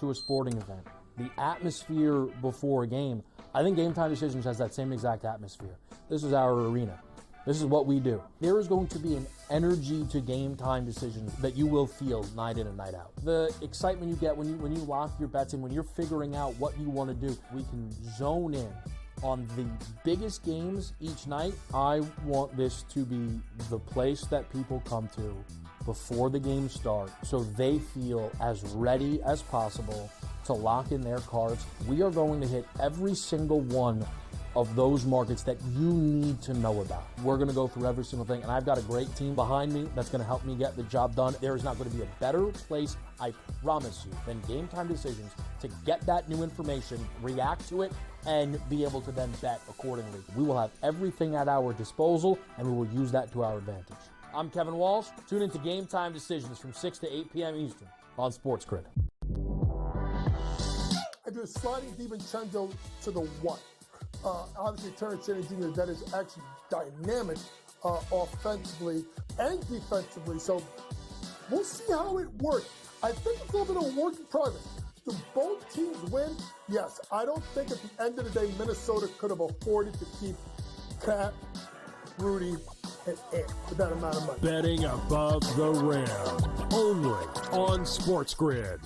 to a sporting event, the atmosphere before a game, I think Game Time Decisions has that same exact atmosphere. This is our arena. This is what we do. There is going to be an energy to Game Time Decisions that you will feel night in and night out. The excitement you get when you lock your bets in, when you're figuring out what you want to do, we can zone in on the biggest games each night. I want this to be the place that people come to before the games start so they feel as ready as possible to lock in their cards. We are going to hit every single one of those markets that you need to know about. We're going to go through every single thing, and I've got a great team behind me that's going to help me get the job done. There is not going to be a better place, I promise you, than Game Time Decisions to get that new information, react to it, and be able to then bet accordingly. We will have everything at our disposal, and we will use that to our advantage. I'm Kevin Walsh. Tune into Game Time Decisions from 6 to 8 p.m. Eastern on SportsGrid. I do a sliding DiVincenzo to the 1. Obviously, Terrence Jr., that is actually dynamic offensively and defensively. So we'll see how it works. I think it's a little bit of a work in progress. Do both teams win? Yes. I don't think at the end of the day, Minnesota could have afforded to keep Cat, Rudy, and Ant for that amount of money. Betting above the rim, only on SportsGrid.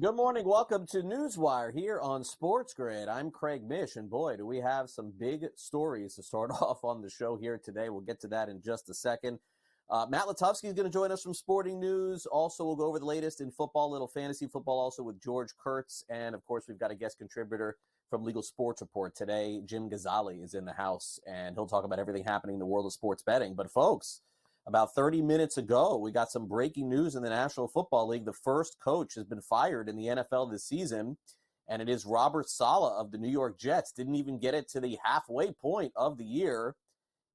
Good morning. Welcome to NewsWire here on SportsGrid. I'm Craig Mish, and boy, do we have some big stories to start off on the show here today. We'll get to that in just a second. Matt Lutovsky is going to join us from Sporting News. Also, we'll go over the latest in football, little fantasy football, also with George Kurtz. And, of course, we've got a guest contributor from Legal Sports Report today. Jim Gazzale is in the house, and he'll talk about everything happening in the world of sports betting. But, folks, about 30 minutes ago, we got some breaking news in the National Football League. The first coach has been fired in the NFL this season, and it is Robert Saleh of the New York Jets. Didn't even get it to the halfway point of the year,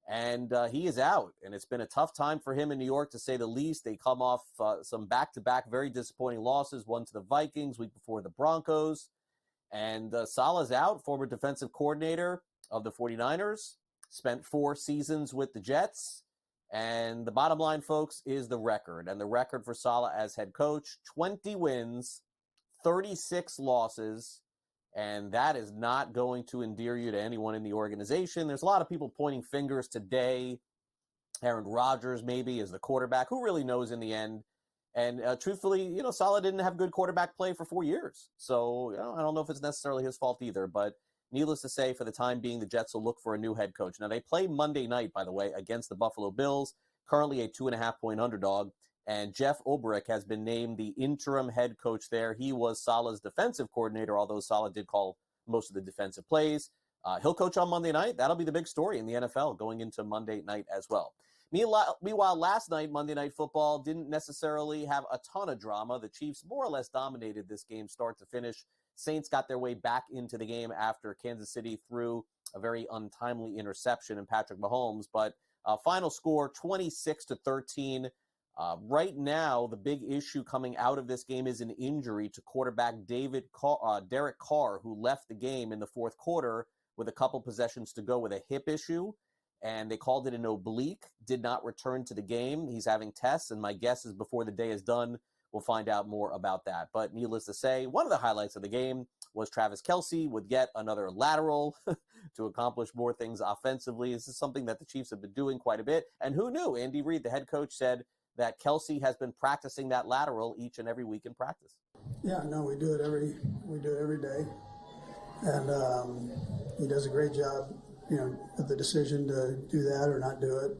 and he is out. And it's been a tough time for him in New York, to say the least. They come off some back-to-back very disappointing losses, one to the Vikings, week before the Broncos. And Saleh's out, former defensive coordinator of the 49ers, spent 4 seasons with the Jets. And the bottom line, folks, is the record. And the record for Saleh as head coach, 20 wins, 36 losses. And that is not going to endear you to anyone in the organization. There's a lot of people pointing fingers today. Aaron Rodgers maybe is the quarterback. Who really knows in the end? And truthfully, Saleh didn't have good quarterback play for 4 years. So I don't know if it's necessarily his fault either. But needless to say, for the time being, the Jets will look for a new head coach. Now, they play Monday night, by the way, against the Buffalo Bills, currently a 2.5-point underdog. And Jeff Ulbrich has been named the interim head coach there. He was Saleh's defensive coordinator, although Saleh did call most of the defensive plays. He'll coach on Monday night. That'll be the big story in the NFL going into Monday night as well. Meanwhile, last night, Monday Night Football didn't necessarily have a ton of drama. The Chiefs more or less dominated this game start to finish. Saints got their way back into the game after Kansas City threw a very untimely interception in Patrick Mahomes. But final score, 26-13. Right now, the big issue coming out of this game is an injury to quarterback Derek Carr, who left the game in the fourth quarter with a couple possessions to go with a hip issue. And they called it an oblique, did not return to the game. He's having tests, and my guess is before the day is done, we'll find out more about that. But needless to say, one of the highlights of the game was Travis Kelce with yet another lateral to accomplish more things offensively. This is something that the Chiefs have been doing quite a bit. And who knew? Andy Reid, the head coach, said that Kelce has been practicing that lateral each and every week in practice. Yeah, no, we do it every day. And he does a great job the decision to do that or not do it.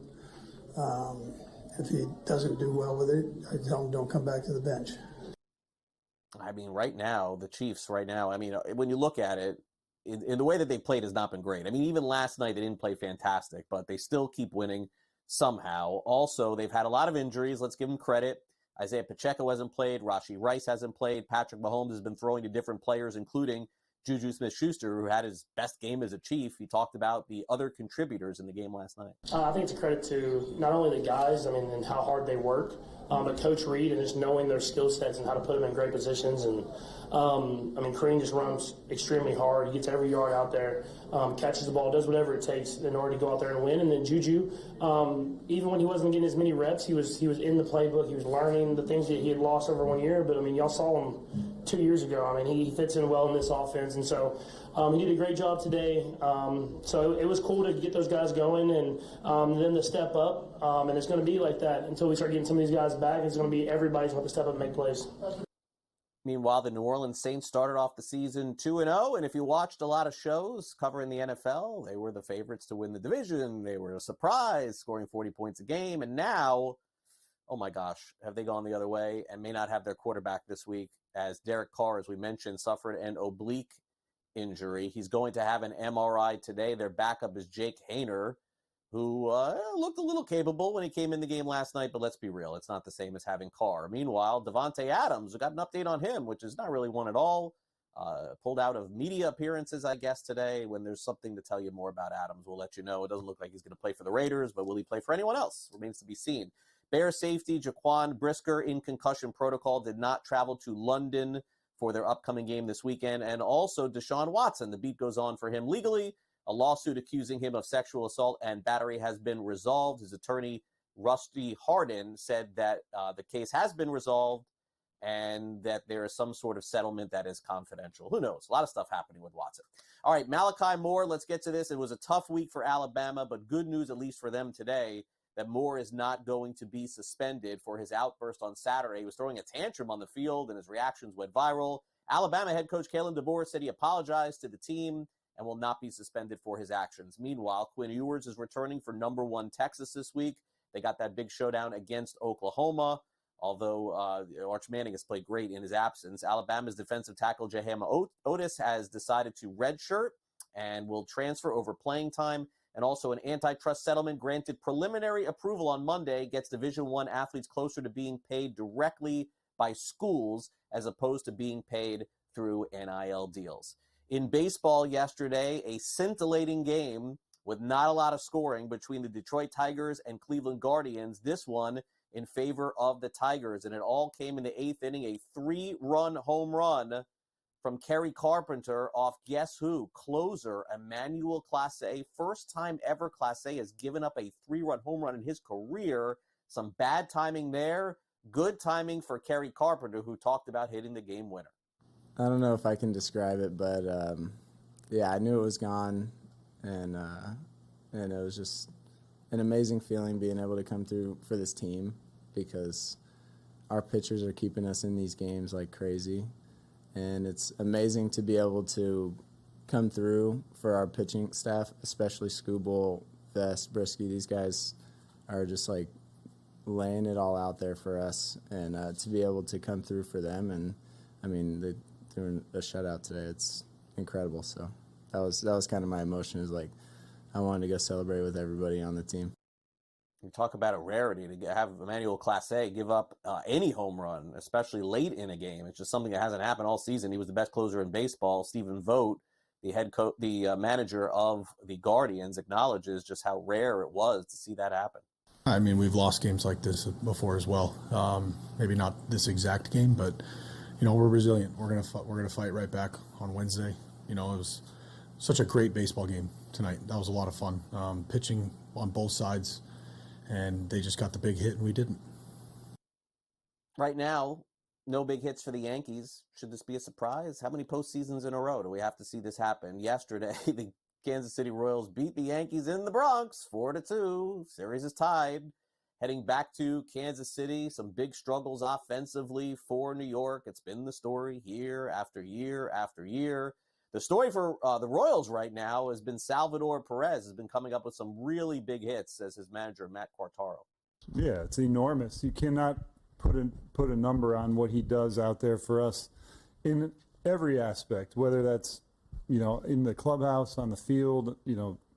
If he doesn't do well with it, I tell him don't come back to the bench. I mean, right now, the Chiefs when you look at it, in the way that they played has not been great. I mean, even last night they didn't play fantastic, but they still keep winning somehow. Also, they've had a lot of injuries. Let's give them credit. Isaiah Pacheco hasn't played. Rashee Rice hasn't played. Patrick Mahomes has been throwing to different players, including Juju Smith-Schuster, who had his best game as a Chief. He talked about the other contributors in the game last night. I think it's a credit to not only the guys, and how hard they work, but Coach Reed and just knowing their skill sets and how to put them in great positions. And Kareem just runs extremely hard. He gets every yard out there, catches the ball, does whatever it takes in order to go out there and win. And then Juju, even when he wasn't getting as many reps, he was in the playbook. He was learning the things that he had lost over 1 year. But y'all saw him 2 years ago. He fits in well in this offense, and so he did a great job today. So it was cool to get those guys going, and then to step up. And it's going to be like that until we start getting some of these guys back. It's going to be everybody's going to step up and make plays. Meanwhile, the New Orleans Saints started off the season 2-0, and if you watched a lot of shows covering the NFL, they were the favorites to win the division. They were a surprise, scoring 40 points a game, and now, oh my gosh, have they gone the other way and may not have their quarterback this week, as Derek Carr, as we mentioned, suffered an oblique injury. He's going to have an MRI today. Their backup is Jake Haener, who looked a little capable when he came in the game last night, but let's be real, it's not the same as having Carr. Meanwhile, Devontae Adams, we got an update on him, which is not really one at all. Pulled out of media appearances, I guess, today. When there's something to tell you more about Adams, we'll let you know. It doesn't look like he's going to play for the Raiders, but will he play for anyone else? Remains to be seen. Bear safety Jaquan Brisker in concussion protocol did not travel to London for their upcoming game this weekend. And also Deshaun Watson, the beat goes on for him legally. A lawsuit accusing him of sexual assault and battery has been resolved. His attorney, Rusty Hardin, said that the case has been resolved and that there is some sort of settlement that is confidential. Who knows? A lot of stuff happening with Watson. All right, Malachi Moore, let's get to this. It was a tough week for Alabama, but good news, at least for them today, that Moore is not going to be suspended for his outburst on Saturday. He was throwing a tantrum on the field, and his reactions went viral. Alabama head coach Kalen DeBoer said he apologized to the team and will not be suspended for his actions. Meanwhile, Quinn Ewers is returning for number 1 Texas this week. They got that big showdown against Oklahoma. Although Arch Manning has played great in his absence, Alabama's defensive tackle Jahama Otis has decided to redshirt and will transfer over playing time. And also an antitrust settlement granted preliminary approval on Monday gets Division I athletes closer to being paid directly by schools as opposed to being paid through NIL deals. In baseball yesterday, a scintillating game with not a lot of scoring between the Detroit Tigers and Cleveland Guardians. This one in favor of the Tigers, and it all came in the 8th inning, a 3-run home run from Kerry Carpenter off guess who? Closer Emmanuel Clase. First time ever Clase has given up a 3-run home run in his career. Some bad timing there. Good timing for Kerry Carpenter, who talked about hitting the game winner. I don't know if I can describe it, but yeah, I knew it was gone, and it was just an amazing feeling being able to come through for this team because our pitchers are keeping us in these games like crazy, and it's amazing to be able to come through for our pitching staff, especially Skubal, Vest, Brisky. These guys are just like laying it all out there for us, and to be able to come through for them, and I mean they threw a shutout today. It's incredible. So that was kind of my emotion, is like I wanted to go celebrate with everybody on the team. You talk about a rarity to have Emmanuel Clase give up any home run, especially late in a game. It's just something that hasn't happened all season. He was the best closer in baseball. Stephen Vogt, the manager of the Guardians, acknowledges just how rare it was to see that happen. I mean, we've lost games like this before as well. Maybe not this exact game, but we're resilient. We're gonna fight right back on Wednesday. It was such a great baseball game tonight. That was a lot of fun. Pitching on both sides, and they just got the big hit, and we didn't. Right now, no big hits for the Yankees. Should this be a surprise? How many postseasons in a row do we have to see this happen? Yesterday, the Kansas City Royals beat the Yankees in the Bronx 4-2. Series is tied. Heading back to Kansas City, some big struggles offensively for New York. It's been the story year after year after year. The story for the Royals right now has been Salvador Perez has been coming up with some really big hits as his manager, Matt Quartaro. Yeah, it's enormous. You cannot put a number on what he does out there for us in every aspect, whether that's, in the clubhouse, on the field,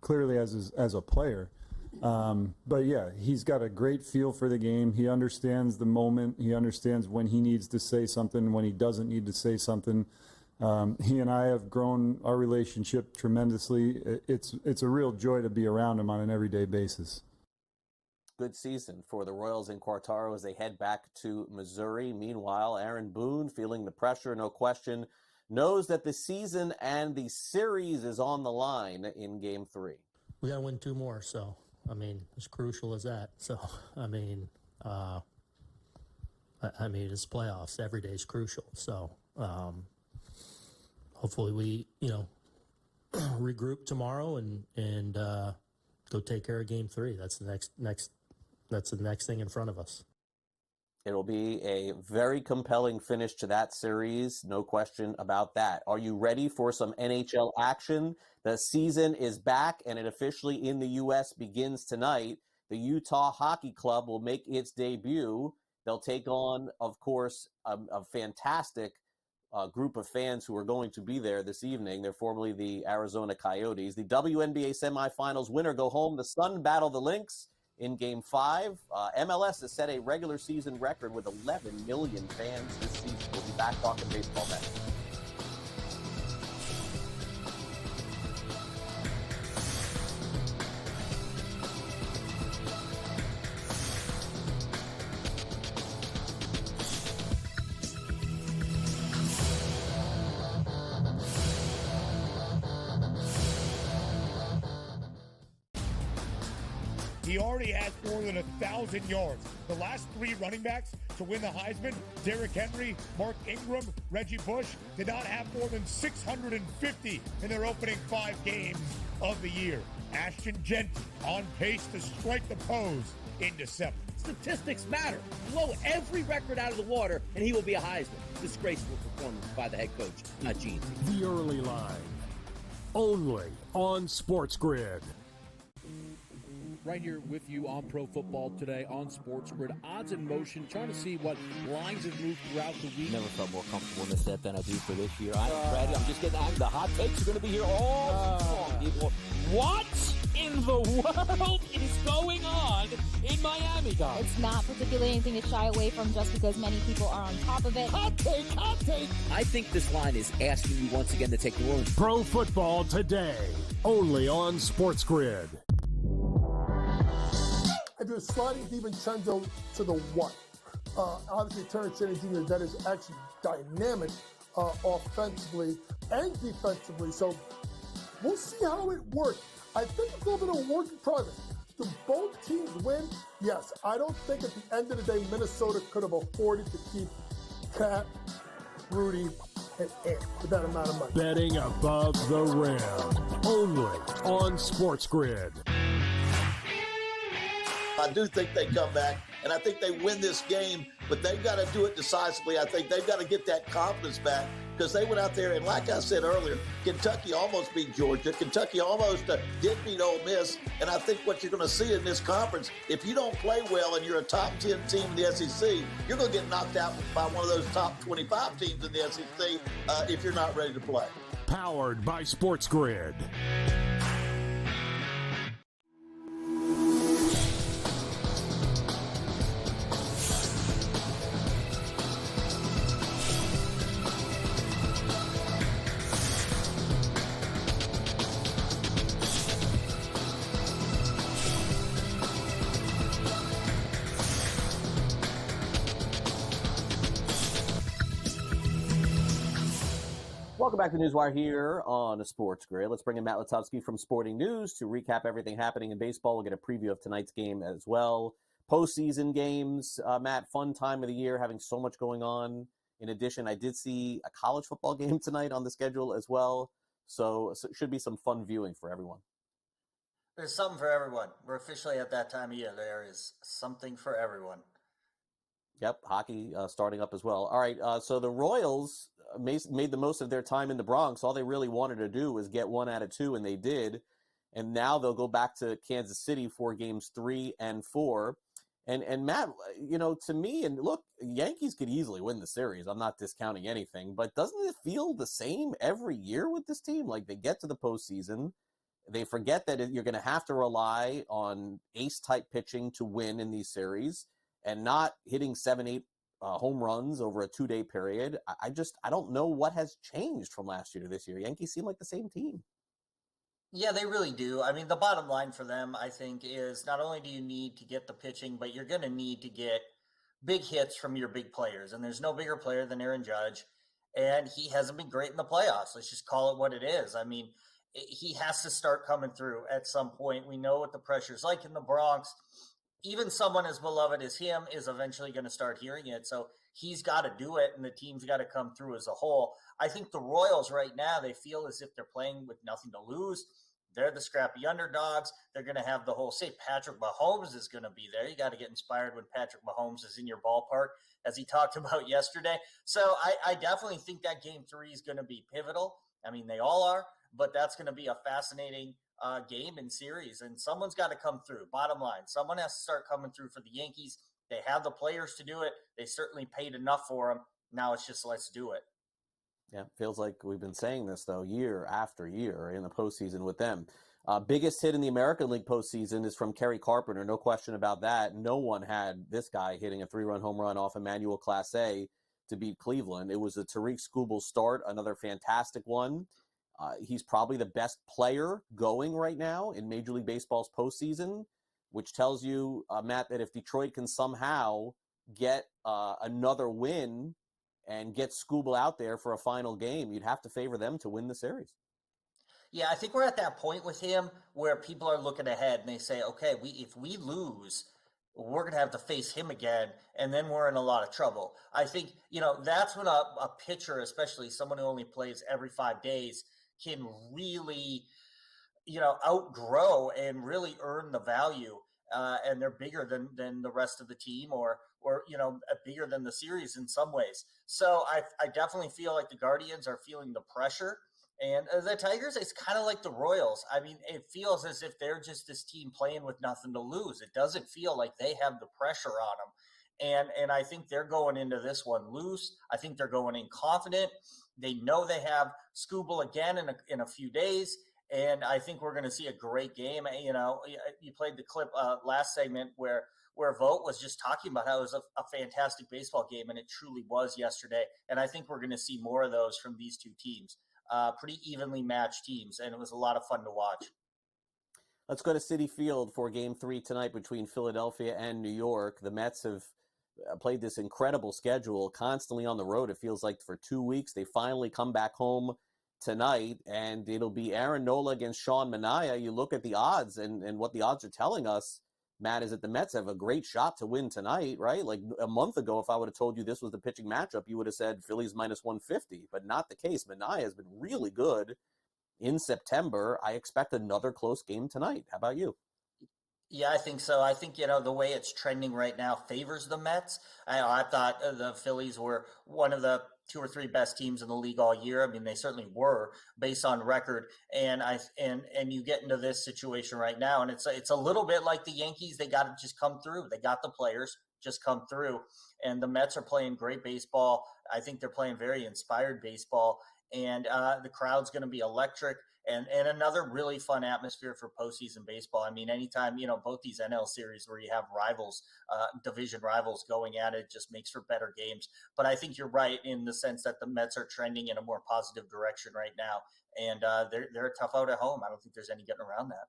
clearly as a player. But yeah, he's got a great feel for the game. He understands the moment. He understands when he needs to say something, when he doesn't need to say something. He and I have grown our relationship tremendously. It's a real joy to be around him on an everyday basis. Good season for the Royals and Quartaro as they head back to Missouri. Meanwhile, Aaron Boone, feeling the pressure, no question, knows that the season and the series is on the line in Game 3. We got to win 2 more, so, as crucial as that. So, it's playoffs. Every day is crucial. So, hopefully we, regroup tomorrow and go take care of Game 3. That's the next thing in front of us. It'll be a very compelling finish to that series, no question about that. Are you ready for some NHL action? The season is back, and it officially in the U.S. begins tonight. The Utah Hockey Club will make its debut. They'll take on, of course, a fantastic group of fans who are going to be there this evening. They're formerly the Arizona Coyotes. The WNBA semifinals winner go home. The Sun battle the Lynx in Game 5. MLS has set a regular season record with 11 million fans this season. We'll be back talking baseball next. He already has more than 1,000 yards. The last 3 running backs to win the Heisman, Derrick Henry, Mark Ingram, Reggie Bush, did not have more than 650 in their opening 5 games of the year. Ashton Genty on pace to strike the pose in December. Statistics matter. Blow every record out of the water, and he will be a Heisman. Disgraceful performance by the head coach, Gene. The Early Line, only on SportsGrid. Right here with you on Pro Football Today on SportsGrid. Odds in motion, trying to see what lines have moved throughout the week. Never felt more comfortable in this set than I do for this year. I'm ready. I'm just getting the hot takes are going to be here all long, people. What in the world is going on in Miami, guys? It's not particularly anything to shy away from just because many people are on top of it. Hot take, hot take. I think this line is asking you once again to take the room. Pro Football Today, only on SportsGrid. I do a sliding DiVincenzo to the 1. Obviously, Terrence Jr., that is actually dynamic offensively and defensively. So we'll see how it works. I think it's a little bit of a work in progress. Do both teams win? Yes. I don't think at the end of the day, Minnesota could have afforded to keep Cat, Rudy, and Ant for that amount of money. Betting above the rim, only on SportsGrid. I do think they come back, and I think they win this game, but they've got to do it decisively. I think they've got to get that confidence back because they went out there, and like I said earlier, Kentucky almost beat Georgia. Kentucky almost did beat Ole Miss, and I think what you're going to see in this conference, if you don't play well and you're a top 10 team in the SEC, you're going to get knocked out by one of those top 25 teams in the SEC if you're not ready to play. Powered by SportsGrid. Welcome back to NewsWire here on SportsGrid. Let's bring in Matt Lutovsky from Sporting News to recap everything happening in baseball. We'll get a preview of tonight's game as well. Postseason games, Matt, fun time of the year, having so much going on. In addition, I did see a college football game tonight on the schedule as well. So it should be some fun viewing for everyone. There's something for everyone. We're officially at that time of year. There is something for everyone. Yep, hockey starting up as well. All right, so the Royals made the most of their time in the Bronx. All they really wanted to do was get 1 out of 2, and they did. And now they'll go back to Kansas City for games 3 and 4. And Matt, to me, and look, Yankees could easily win the series. I'm not discounting anything, but doesn't it feel the same every year with this team? Like, they get to the postseason, they forget that you're going to have to rely on ace-type pitching to win in these series, and not hitting 7-8 home runs over a 2-day period. I don't know what has changed from last year to this year. Yankees seem like the same team. Yeah, they really do. I mean, the bottom line for them, I think, is not only do you need to get the pitching, but you're going to need to get big hits from your big players. And there's no bigger player than Aaron Judge. And he hasn't been great in the playoffs. Let's just call it what it is. I mean, he has to start coming through at some point. We know what the pressure's like in the Bronx. Even someone as beloved as him is eventually going to start hearing it. So he's got to do it, and the team's got to come through as a whole. I think the Royals right now, they feel as if they're playing with nothing to lose. They're the scrappy underdogs. They're going to have the whole, say, Patrick Mahomes is going to be there. You got to get inspired when Patrick Mahomes is in your ballpark, as he talked about yesterday. So I definitely think that game 3 is going to be pivotal. I mean, they all are, but that's going to be a fascinating game and series, and someone's got to come through. Bottom line, someone has to start coming through for the Yankees. They have the players to do it. They certainly paid enough for them. Now it's just let's do it. Yeah, feels like we've been saying this, though, year after year in the postseason with them. Biggest hit in the American League postseason is from Kerry Carpenter. No question about that. No one had this guy hitting a 3-run home run off Emmanuel Clase to beat Cleveland. It was a Tariq Skubal start, another fantastic one. He's probably the best player going right now in Major League Baseball's postseason, which tells you, Matt, that if Detroit can somehow get another win and get Skubal out there for a final game, you'd have to favor them to win the series. Yeah, I think we're at that point with him where people are looking ahead and they say, okay, if we lose, we're going to have to face him again, and then we're in a lot of trouble. I think, that's when a pitcher, especially someone who only plays every 5 days, can really, outgrow and really earn the value. And they're bigger than the rest of the team or bigger than the series in some ways. So I definitely feel like the Guardians are feeling the pressure. And the Tigers, it's kind of like the Royals. I mean, it feels as if they're just this team playing with nothing to lose. It doesn't feel like they have the pressure on them. And I think they're going into this one loose. I think they're going in confident. They know they have Skubal again in a few days. And I think we're going to see a great game. You played the clip last segment where Vogt was just talking about how it was a fantastic baseball game, and it truly was yesterday. And I think we're going to see more of those from these two teams. Pretty evenly matched teams, and it was a lot of fun to watch. Let's go to Citi Field for Game 3 tonight between Philadelphia and New York. The Mets have played this incredible schedule, constantly on the road. It feels like for 2 weeks. They finally come back home tonight, and it'll be Aaron Nola against Sean Manaea. You look at the odds, and what the odds are telling us, Matt, is that the Mets have a great shot to win tonight, right? Like a month ago, if I would have told you this was the pitching matchup, you would have said Phillies minus 150, but not the case. Manaea has been really good in September. I expect another close game tonight. How about you? Yeah, I think so. I think, the way it's trending right now favors the Mets. I thought the Phillies were one of the 2 or 3 best teams in the league all year. I mean, they certainly were based on record. And you get into this situation right now, and it's a little bit like the Yankees. They got to just come through. They got the players, just come through. And the Mets are playing great baseball. I think they're playing very inspired baseball. And the crowd's going to be electric. And another really fun atmosphere for postseason baseball. I mean, anytime, both these NL series where you have rivals, division rivals going at it, just makes for better games. But I think you're right in the sense that the Mets are trending in a more positive direction right now. And they're tough out at home. I don't think there's any getting around that.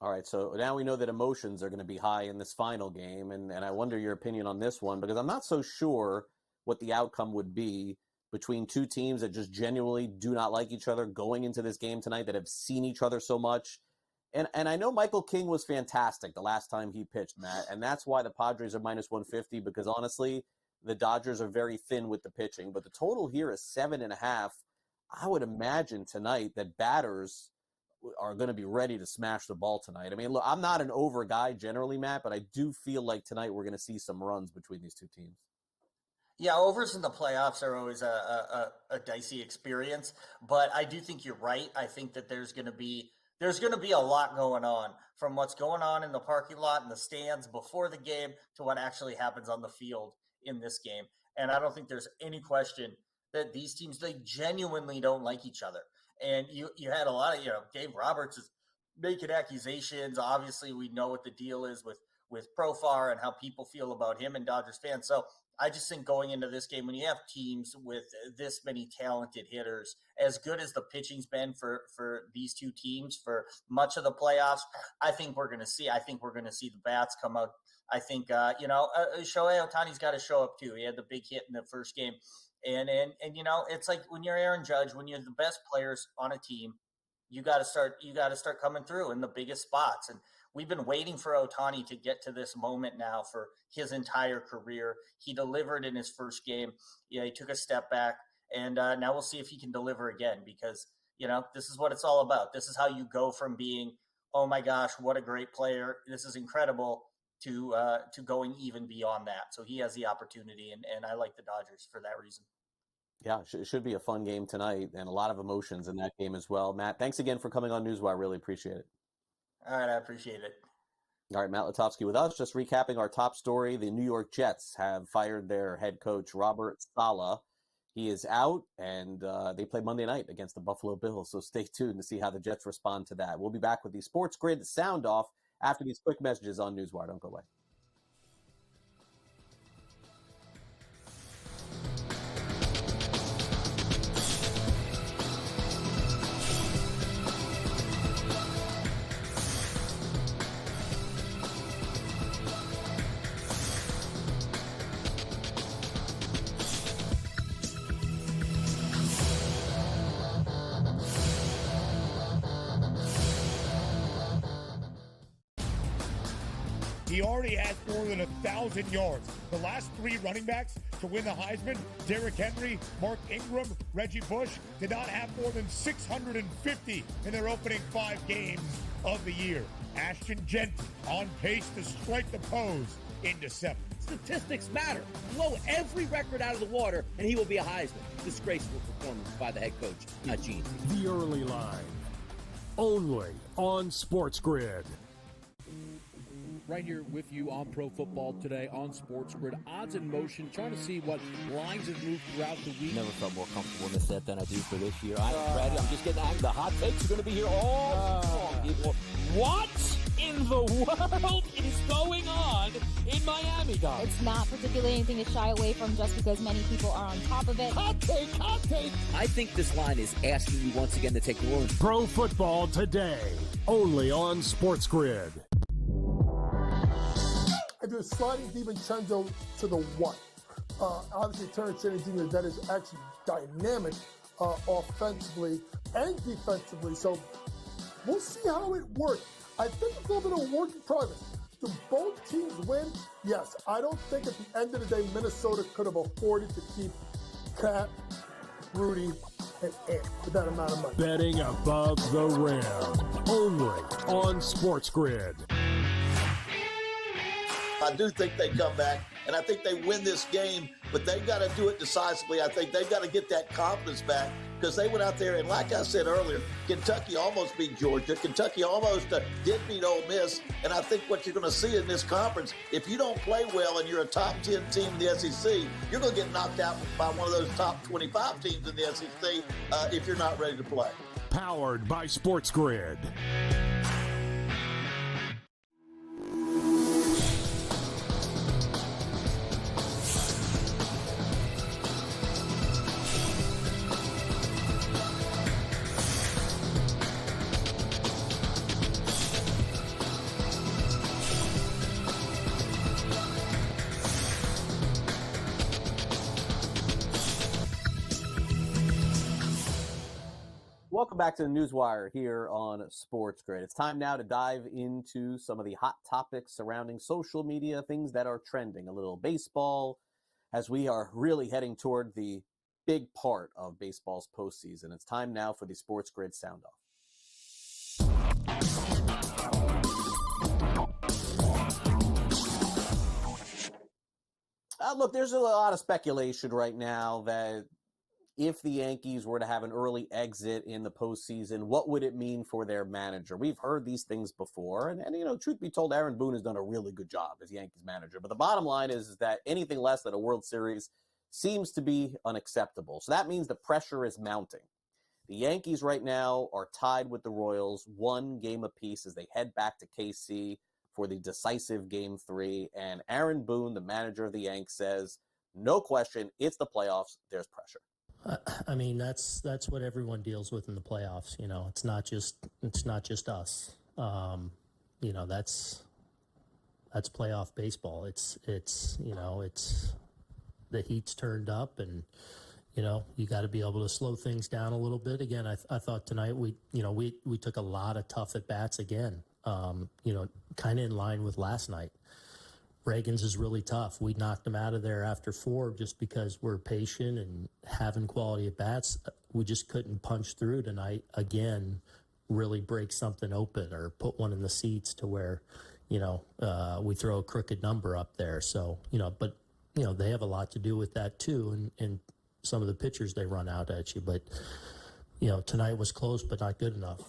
All right, so now we know that emotions are going to be high in this final game. And I wonder your opinion on this one, because I'm not so sure what the outcome would be between two teams that just genuinely do not like each other going into this game tonight, that have seen each other so much. And I know Michael King was fantastic the last time he pitched, Matt, and that's why the Padres are minus 150, because honestly, the Dodgers are very thin with the pitching. But the total here is 7.5. I would imagine tonight that batters are going to be ready to smash the ball tonight. I mean, look, I'm not an over guy generally, Matt, but I do feel like tonight we're going to see some runs between these two teams. Yeah, overs in the playoffs are always a dicey experience, but I do think you're right. I think that there's going to be a lot going on, from what's going on in the parking lot and the stands before the game to what actually happens on the field in this game. And I don't think there's any question that these teams, they genuinely don't like each other. And you had a lot of, Dave Roberts is making accusations. Obviously, we know what the deal is with Profar and how people feel about him and Dodgers fans. So I just think going into this game, when you have teams with this many talented hitters, as good as the pitching's been for these two teams for much of the playoffs, I think we're going to see the bats come out. I think, Shohei Ohtani's got to show up too. He had the big hit in the first game. And it's like when you're Aaron Judge, when you're the best players on a team, you got to start coming through in the biggest spots. And we've been waiting for Ohtani to get to this moment now for his entire career. He delivered in his first game. Yeah, he took a step back, and now we'll see if he can deliver again, because, this is what it's all about. This is how you go from being, oh my gosh, what a great player, this is incredible, to going even beyond that. So he has the opportunity, and I like the Dodgers for that reason. Yeah, it should be a fun game tonight, and a lot of emotions in that game as well. Matt, thanks again for coming on NewsWire. Really appreciate it. All right, I appreciate it. All right, Matt Lutovsky with us. Just recapping our top story. The New York Jets have fired their head coach, Robert Saleh. He is out, and they play Monday night against the Buffalo Bills. So stay tuned to see how the Jets respond to that. We'll be back with the Sports Grid sound off after these quick messages on NewsWire. Don't go away. He already has more than 1,000 yards. The last three running backs to win the Heisman, Derrick Henry, Mark Ingram, Reggie Bush, did not have more than 650 in their opening 5 games of the year. Ashton Genty on pace to strike the pose in December. Statistics matter. Blow every record out of the water, and he will be a Heisman. Disgraceful performance by the head coach, not Gene. The Early Line, only on SportsGrid. Right here with you on Pro Football Today on SportsGrid. Odds in motion, trying to see what lines have moved throughout the week. Never felt more comfortable in the set than I do for this year. I'm ready. I'm just getting angry. The hot takes are going to be here all long. People. What in the world is going on in Miami, guys? It's not particularly anything to shy away from just because many people are on top of it. Hot take, hot take. I think this line is asking you once again to take New Orleans. Pro Football Today, only on SportsGrid. I do a sliding DiVincenzo to the one. Obviously, Terrence Jr., that is actually dynamic offensively and defensively. So we'll see how it works. I think it's a little bit of work in progress. Do both teams win? Yes. I don't think at the end of the day, Minnesota could have afforded to keep Cat, Rudy, and Ant for that amount of money. Betting above the rim, only on SportsGrid. I do think they come back, and I think they win this game, but they've got to do it decisively. I think they've got to get that confidence back, because they went out there, and like I said earlier, Kentucky almost beat Georgia. Kentucky almost did beat Ole Miss, and I think what you're going to see in this conference, if you don't play well and you're a top 10 team in the SEC, you're going to get knocked out by one of those top 25 teams in the SEC if you're not ready to play. Powered by SportsGrid. Welcome back to the NewsWire here on SportsGrid. It's time now to dive into some of the hot topics surrounding social media, things that are trending. A little baseball, as we are really heading toward the big part of baseball's postseason. It's time now for the SportsGrid sound off. Look, there's a lot of speculation right now that if the Yankees were to have an early exit in the postseason, what would it mean for their manager? We've heard these things before, and truth be told, Aaron Boone has done a really good job as Yankees manager. But the bottom line is that anything less than a World Series seems to be unacceptable. So that means the pressure is mounting. The Yankees right now are tied with the Royals, 1 game apiece as they head back to KC for the decisive Game 3. And Aaron Boone, the manager of the Yanks, says, no question, it's the playoffs. There's pressure. I mean, that's what everyone deals with in the playoffs. It's not just us. That's playoff baseball. It's the heat's turned up, and you got to be able to slow things down a little bit. Again, I thought tonight we took a lot of tough at bats again. Kind of in line with last night. Reagan's is really tough. We knocked him out of there after 4 just because we're patient and having quality at bats. We just couldn't punch through tonight again, really break something open or put one in the seats to where, we throw a crooked number up there. So, but they have a lot to do with that too. And some of the pitchers they run out at you, but tonight was close, but not good enough.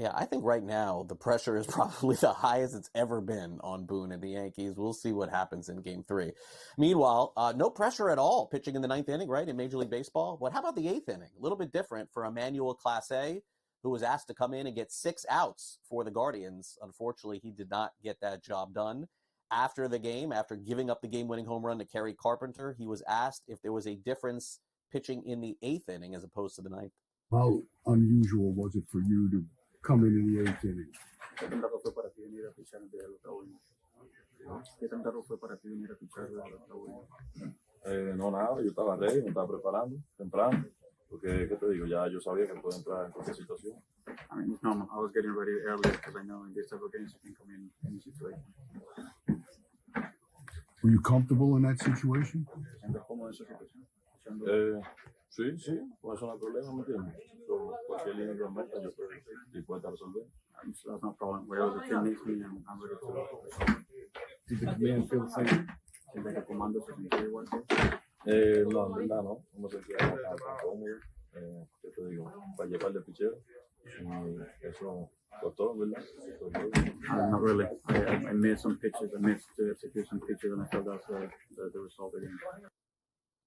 Yeah, I think right now the pressure is probably the highest it's ever been on Boone and the Yankees. We'll see what happens in Game 3. Meanwhile, no pressure at all pitching in the 9th inning, right, in Major League Baseball. But how about the 8th inning? A little bit different for Emmanuel Clase, who was asked to come in and get 6 outs for the Guardians. Unfortunately, he did not get that job done. After the game, after giving up the game-winning home run to Kerry Carpenter, he was asked if there was a difference pitching in the 8th inning as opposed to the 9th. How unusual was it for you to come in the 8th inning? No, nada, yo estaba ready, me estaba preparando temprano, porque, ¿qué te digo? Ya yo sabía que puedo entrar en cualquier situación. I mean, it's normal. I was getting ready earlier because I know in this type of games you can come in any situation. Were you comfortable in that situation? Sí, por eso no hay problema, ¿me entiendes? Cualquier línea que me meta, yo estoy dispuesta a resolver. That's no problem. Wherever the team needs me, I'm ready to resolve. Did the command feel the same? Did the commander se sintió igual? No, en verdad no me sentía tan cómodo. ¿Qué te digo? Para llevar de pichero. Y eso costó, ¿verdad? Not really. I missed some pitches. I missed to execute some pitches, and I felt that's the result of the game.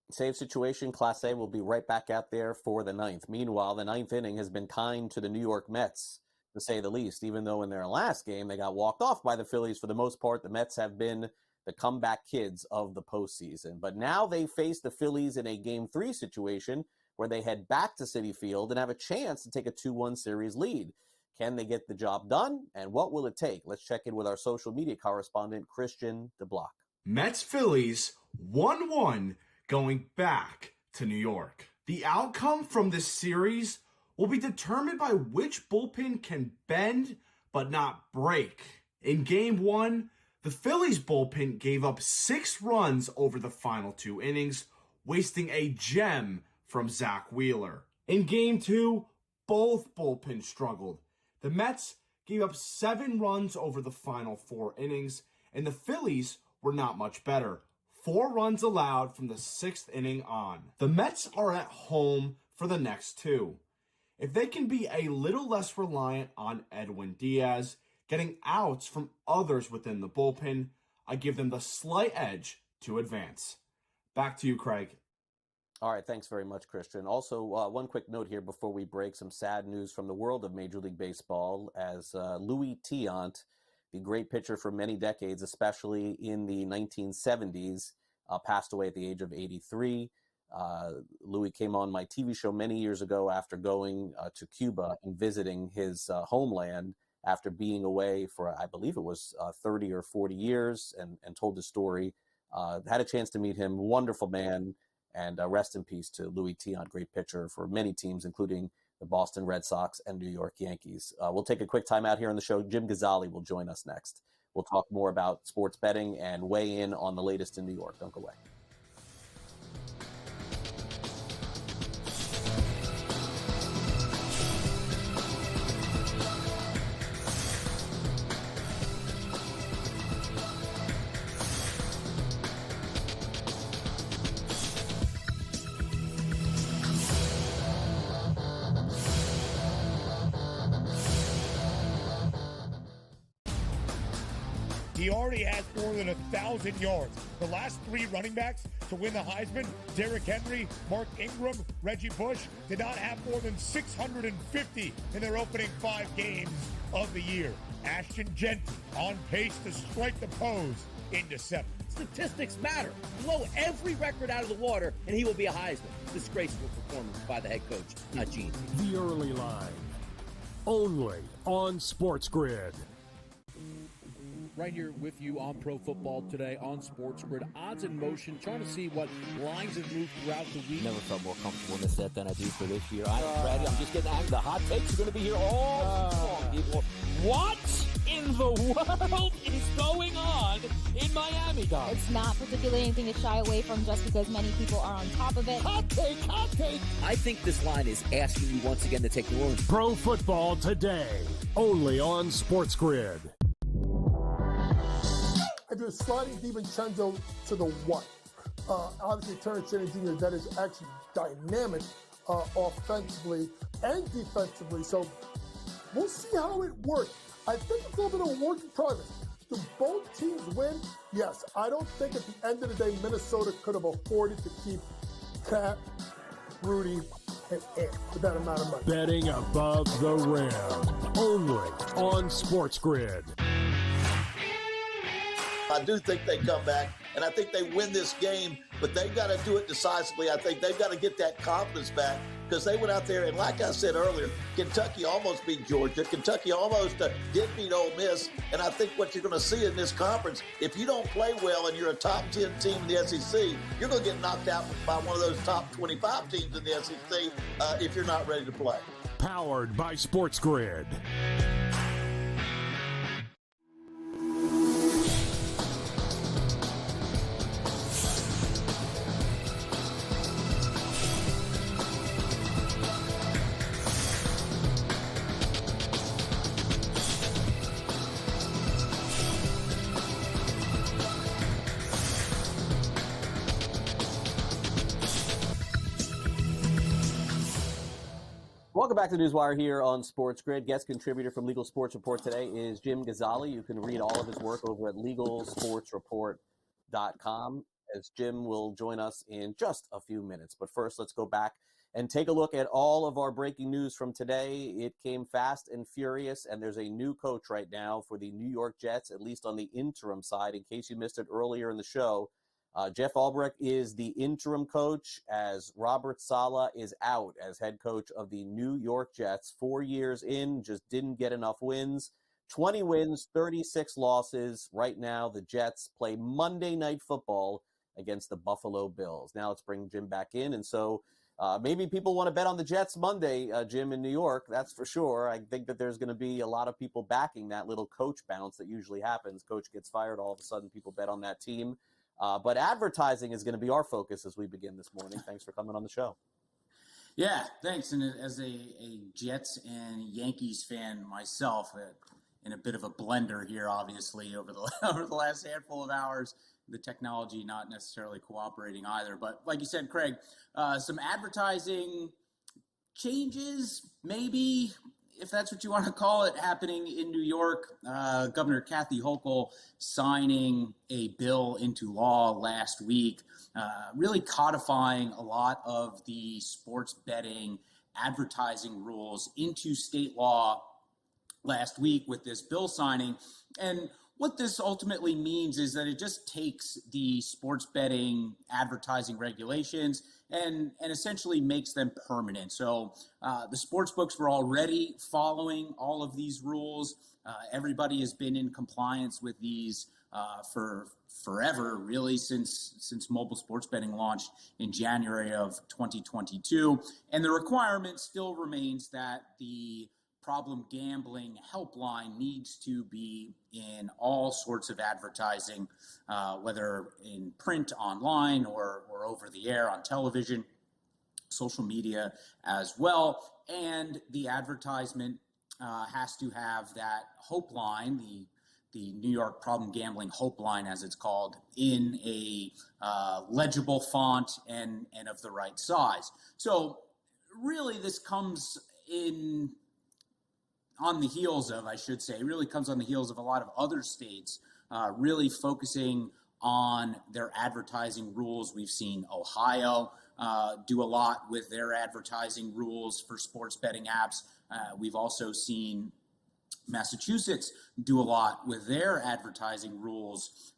Save situation, Clase will be right back out there for the 9th. Meanwhile, the 9th inning has been kind to the New York Mets, to say the least, even though in their last game they got walked off by the Phillies. For the most part, the Mets have been the comeback kids of the postseason. But now they face the Phillies in a Game 3 situation where they head back to Citi Field and have a chance to take a 2-1 series lead. Can they get the job done? And what will it take? Let's check in with our social media correspondent, Christian DeBlock. Mets-Phillies 1-1 going back to New York. The outcome from this series will be determined by which bullpen can bend but not break. In Game 1, the Phillies bullpen gave up 6 runs over the final 2 innings, wasting a gem from Zach Wheeler. In Game 2, both bullpens struggled. The Mets gave up 7 runs over the final 4 innings, and the Phillies were not much better. 4 runs allowed from the 6th inning on. The Mets are at home for the next 2. If they can be a little less reliant on Edwin Diaz, getting outs from others within the bullpen, I give them the slight edge to advance. Back to you, Craig. All right, thanks very much, Christian. Also, one quick note here before we break, some sad news from the world of Major League Baseball, as Louis Tiant, the great pitcher for many decades, especially in the 1970s, passed away at the age of 83. Louis came on my TV show many years ago after going to Cuba and visiting his homeland after being away for, I believe it was 30 or 40 years, and told his story. Had a chance to meet him. Wonderful man, and rest in peace to Louis Tiant, great pitcher for many teams, including the Boston Red Sox and New York Yankees. We'll take a quick time out here on the show. Jim Gazzale will join us next. We'll talk more about sports betting and weigh in on the latest in New York. Don't go away. He already has more than 1,000 yards. The last three running backs to win the Heisman, Derrick Henry, Mark Ingram, Reggie Bush, did not have more than 650 in their opening 5 games of the year. Ashton Genty on pace to strike the pose in December. Statistics matter. Blow every record out of the water, and he will be a Heisman. Disgraceful performance by the head coach, not Gene. The Early Line, only on SportsGrid. Right here with you on Pro Football Today on SportsGrid. Odds in motion, trying to see what lines have moved throughout the week. Never felt more comfortable in this set than I do for this year. I'm just getting angry. The hot takes are going to be here all summer, people. What in the world is going on in Miami, Dom? It's not particularly anything to shy away from just because many people are on top of it. Hot take, hot take. I think this line is asking you once again to take New Orleans. Pro Football Today, only on SportsGrid. I do a sliding DiVincenzo to the one. Obviously, Terrence Shannon Jr., that is actually dynamic offensively and defensively. So we'll see how it works. I think it's a little bit of a work in progress. Do both teams win? Yes. I don't think at the end of the day, Minnesota could have afforded to keep Cat, Rudy, and Ant with that amount of money. Betting above the rim, only on SportsGrid. I do think they come back, and I think they win this game, but they've got to do it decisively. I think they've got to get that confidence back because they went out there, and like I said earlier, Kentucky almost beat Georgia. Kentucky almost did beat Ole Miss, and I think what you're going to see in this conference, if you don't play well and you're a top 10 team in the SEC, you're going to get knocked out by one of those top 25 teams in the SEC if you're not ready to play. Powered by SportsGrid. Welcome back to NewsWire here on SportsGrid. Guest contributor from Legal Sports Report today is Jim Gazzale. You can read all of his work over at LegalSportsReport.com, as Jim will join us in just a few minutes. But first, let's go back and take a look at all of our breaking news from today. It came fast and furious, and there's a new coach right now for the New York Jets, at least on the interim side. In case you missed it earlier in the show, Jeff Albrecht is the interim coach as Robert Saleh is out as head coach of the New York Jets. 4 years in, just didn't get enough wins. 20 wins, 36 losses. Right now, the Jets play Monday Night Football against the Buffalo Bills. Now let's bring Jim back in. And so maybe people want to bet on the Jets Monday, Jim, in New York. That's for sure. I think that there's going to be a lot of people backing that little coach bounce that usually happens. Coach gets fired, all of a sudden people bet on that team. But advertising is going to be our focus as we begin this morning. Thanks for coming on the show. Yeah, thanks. And as a Jets and Yankees fan myself, in a bit of a blender here, obviously, over the last handful of hours, the technology not necessarily cooperating either. But like you said, Craig, some advertising changes, maybe, if that's what you want to call it, happening in New York. Governor Kathy Hochul signing a bill into law last week, really codifying a lot of the sports betting advertising rules into state law last week with this bill signing. And what this ultimately means is that it just takes the sports betting advertising regulations and essentially makes them permanent. So the sports books were already following all of these rules. Everybody has been in compliance with these for forever, really, since mobile sports betting launched in January of 2022. And the requirement still remains that the problem gambling helpline needs to be in all sorts of advertising, whether in print, online, or over the air on television, social media as well. And the advertisement has to have that hope line, the New York problem gambling hope line, as it's called, in a legible font and of the right size. So really this comes in on the heels of, I should say, really comes on the heels of a lot of other states really focusing on their advertising rules. We've seen Ohio do a lot with their advertising rules for sports betting apps. We've also seen Massachusetts do a lot with their advertising rules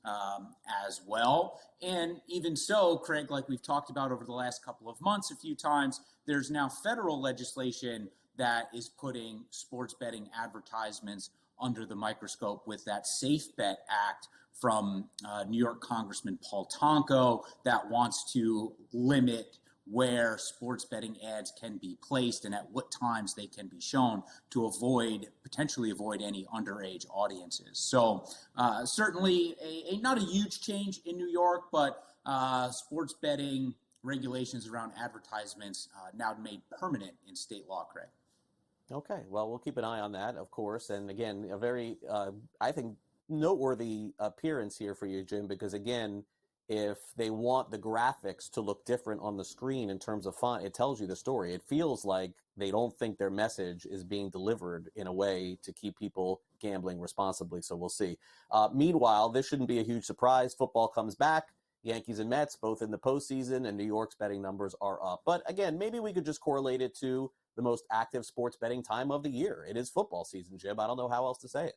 as well. And even so, Craig, like we've talked about over the last couple of months a few times, there's now federal legislation that is putting sports betting advertisements under the microscope with that Safe Bet Act from New York Congressman Paul Tonko that wants to limit where sports betting ads can be placed and at what times they can be shown to potentially avoid any underage audiences. So certainly not a huge change in New York, but sports betting regulations around advertisements now made permanent in state law, Craig. Okay, well, we'll keep an eye on that, of course. And again, a very, I think, noteworthy appearance here for you, Jim, because again, if they want the graphics to look different on the screen in terms of font, it tells you the story. It feels like they don't think their message is being delivered in a way to keep people gambling responsibly. So we'll see. Meanwhile, this shouldn't be a huge surprise. Football comes back. Yankees and Mets both in the postseason, and New York's betting numbers are up. But again, maybe we could just correlate it to the most active sports betting time of the year. It is football season, Jim. I don't know how else to say it.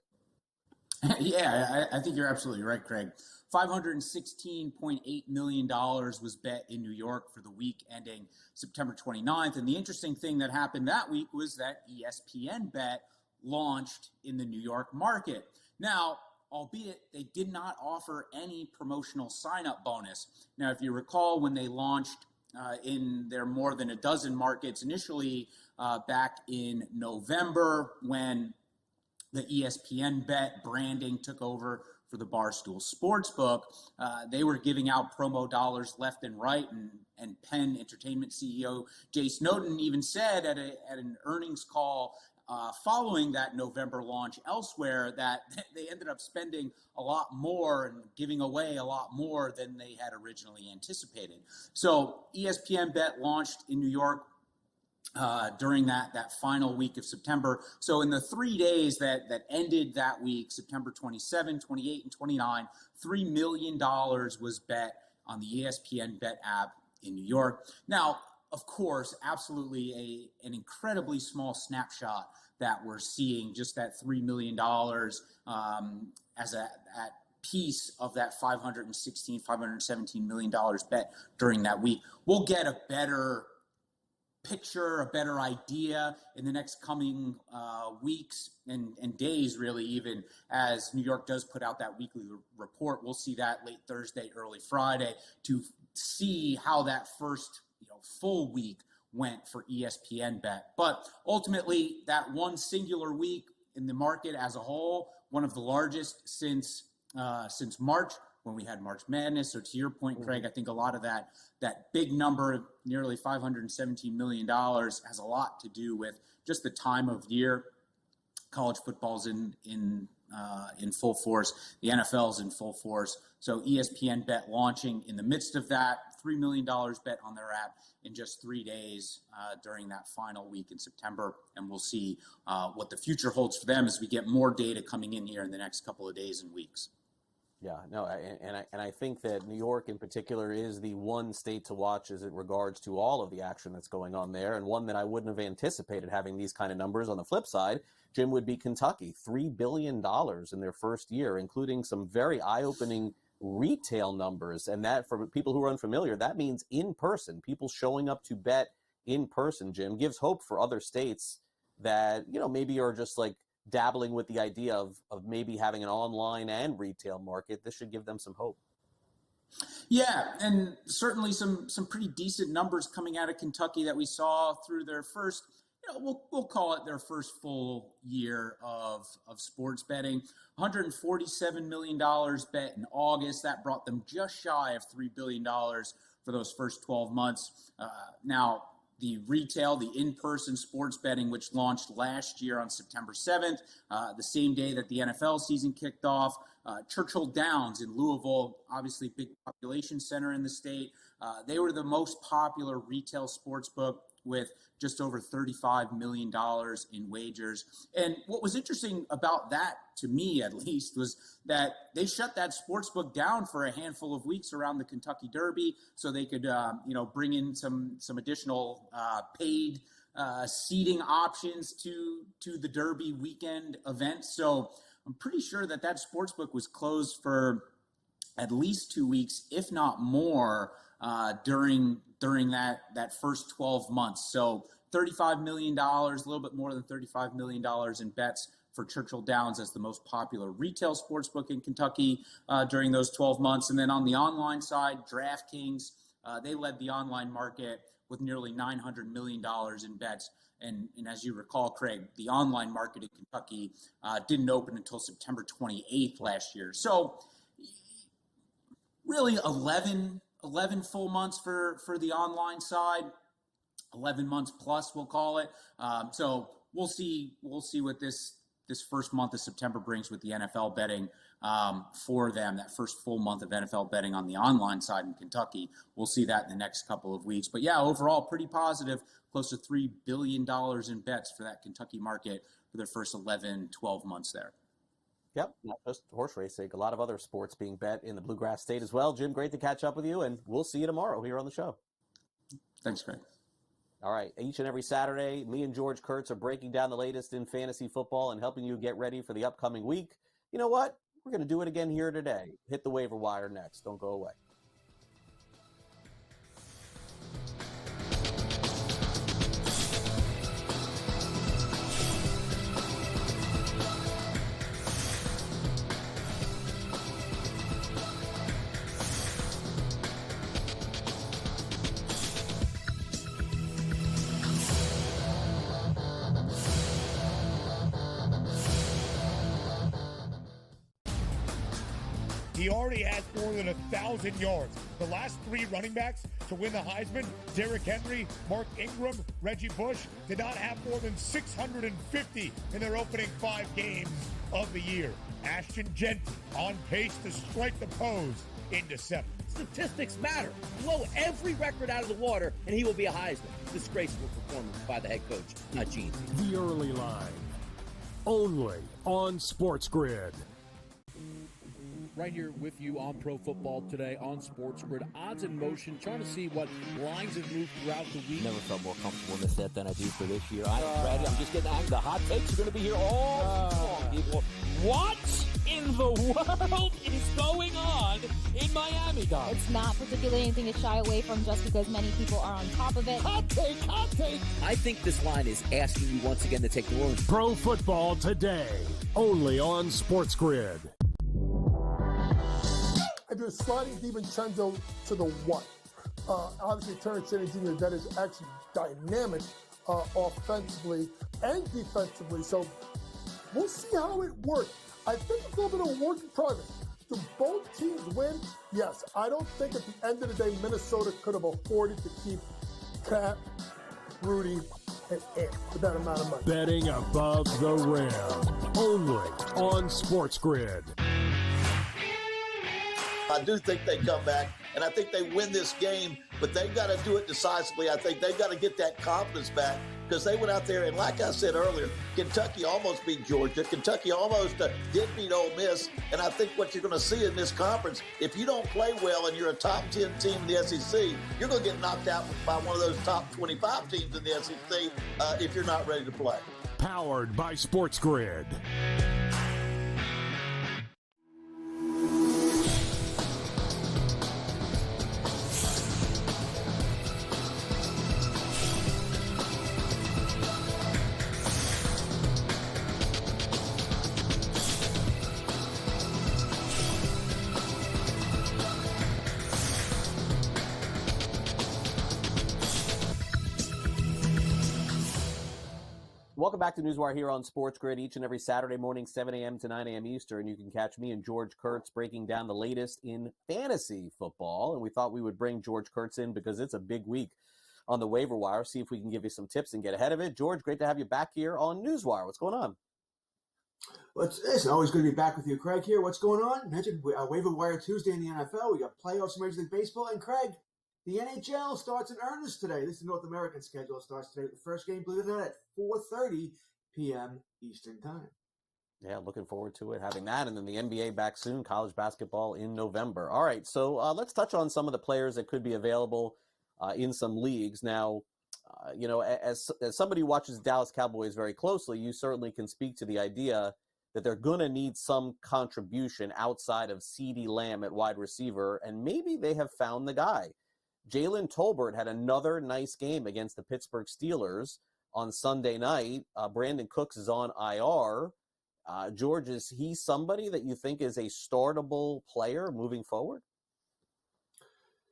Yeah, I think you're absolutely right, Craig. $516.8 million was bet in New York for the week ending September 29th. And the interesting thing that happened that week was that ESPN Bet launched in the New York market. Now, albeit they did not offer any promotional sign-up bonus. Now, if you recall, when they launched in their more than a dozen markets initially back in November, when the ESPN Bet branding took over for the Barstool Sportsbook, they were giving out promo dollars left and right, and Penn Entertainment CEO Jay Snowden even said at an earnings call following that November launch elsewhere that they ended up spending a lot more and giving away a lot more than they had originally anticipated. So ESPN Bet launched in New York during that final week of September. So in the 3 days that ended that week, September 27, 28, and 29, $3 million was bet on the ESPN Bet app in New York. Now, of course, absolutely an incredibly small snapshot that we're seeing, just that $3 million as a piece of that $517 million bet during that week. We'll get a better picture, a better idea in the next coming weeks and days, really, even as New York does put out that weekly report. We'll see that late Thursday, early Friday to see how that first full week went for ESPN Bet. But ultimately, that one singular week in the market as a whole, one of the largest since March, when we had March Madness. So to your point, Craig, I think a lot of that big number, nearly $517 million, has a lot to do with just the time of year. College football's in full force. The NFL's in full force. So ESPN Bet launching in the midst of that, $3 million bet on their app in just 3 days during that final week in September. And we'll see what the future holds for them as we get more data coming in here in the next couple of days and weeks. Yeah, no, and I think that New York in particular is the one state to watch as it regards to all of the action that's going on there, and one that I wouldn't have anticipated having these kind of numbers. On the flip side, Jim, would be Kentucky, $3 billion in their first year, including some very eye-opening retail numbers. And that, for people who are unfamiliar, that means in person, people showing up to bet in person, Jim, gives hope for other states that, maybe are just like dabbling with the idea of maybe having an online and retail market. This should give them some hope. Yeah, and certainly some pretty decent numbers coming out of Kentucky that we saw through their first, we'll call it their first full year of sports betting. $147 million bet in August. That brought them just shy of $3 billion for those first 12 months. Now, the retail, the in-person sports betting, which launched last year on September 7th, the same day that the NFL season kicked off. Churchill Downs in Louisville, obviously big population center in the state. They were the most popular retail sports book with just over $35 million in wagers. And what was interesting about that, to me at least, was that they shut that sports book down for a handful of weeks around the Kentucky Derby so they could, bring in some additional paid seating options to the Derby weekend event. So I'm pretty sure that sportsbook was closed for at least 2 weeks, if not more, during that first 12 months. So $35 million, a little bit more than $35 million in bets for Churchill Downs as the most popular retail sportsbook in Kentucky during those 12 months. And then on the online side, DraftKings, they led the online market with nearly $900 million in bets. And as you recall, Craig, the online market in Kentucky didn't open until September 28th last year. So really 11 full months for the online side, 11 months plus, we'll call it. So we'll see what this first month of September brings with the NFL betting for them, that first full month of NFL betting on the online side in Kentucky. We'll see that in the next couple of weeks. But yeah, overall, pretty positive, close to $3 billion in bets for that Kentucky market for their first 11, 12 months there. Yep, not just horse racing, a lot of other sports being bet in the Bluegrass State as well. Jim, great to catch up with you, and we'll see you tomorrow here on the show. Thanks, Craig. All right, each and every Saturday, me and George Kurtz are breaking down the latest in fantasy football and helping you get ready for the upcoming week. You know what? We're going to do it again here today. Hit the waiver wire next. Don't go away. He already has more than 1,000 yards. The last three running backs to win the Heisman, Derrick Henry, Mark Ingram, Reggie Bush, did not have more than 650 in their opening 5 games of the year. Ashton Genty on pace to strike the pose in December. Statistics matter. Blow every record out of the water, and he will be a Heisman. Disgraceful performance by the head coach, not Gene. The early line, only on SportsGrid. Right here with you on Pro Football Today on SportsGrid. Odds in motion, trying to see what lines have moved throughout the week. Never felt more comfortable in this set than I do for this year. I'm just getting angry. The hot takes are going to be here all long, people. What in the world is going on in Miami, guys? It's not particularly anything to shy away from just because many people are on top of it. Hot take, hot take. I think this line is asking you once again to take the Orleans. Pro Football Today, only on SportsGrid. I do sliding DiVincenzo to the 1. Obviously, Terrence Jennings Jr., that is actually dynamic offensively and defensively. So we'll see how it works. I think it's a little bit of a work in progress. Do both teams win? Yes. I don't think at the end of the day, Minnesota could have afforded to keep Cat, Rudy, and Ant for that amount of money. Betting above the rim, only on SportsGrid. I do think they come back, and I think they win this game, but they've got to do it decisively. I think they've got to get that confidence back because they went out there, and like I said earlier, Kentucky almost beat Georgia. Kentucky almost did beat Ole Miss, and I think what you're going to see in this conference, if you don't play well and you're a top 10 team in the SEC, you're going to get knocked out by one of those top 25 teams in the SEC if you're not ready to play. Powered by SportsGrid. Welcome back to NewsWire here on SportsGrid each and every Saturday morning, 7 a.m. to 9 a.m. Eastern. You can catch me and George Kurtz breaking down the latest in fantasy football. And we thought we would bring George Kurtz in because it's a big week on the waiver wire. See if we can give you some tips and get ahead of it. George, great to have you back here on NewsWire. What's going on? Well, it's always good to be back with you, Craig, here. What's going on? Mentioned Waiver Wire Tuesday in the NFL. We got playoffs in Major League Baseball. And, Craig, The NHL starts in earnest today. This is the North American schedule. It starts today. The first game, believe it or not, at 4:30 p.m. Eastern Time. Yeah, looking forward to it, having that. And then the NBA back soon, college basketball in November. All right, so let's touch on some of the players that could be available in some leagues. Now, as somebody who watches the Dallas Cowboys very closely, you certainly can speak to the idea that they're going to need some contribution outside of CeeDee Lamb at wide receiver, and maybe they have found the guy. Jalen Tolbert had another nice game against the Pittsburgh Steelers on Sunday night. Brandon Cooks is on IR. George, is he somebody that you think is a startable player moving forward?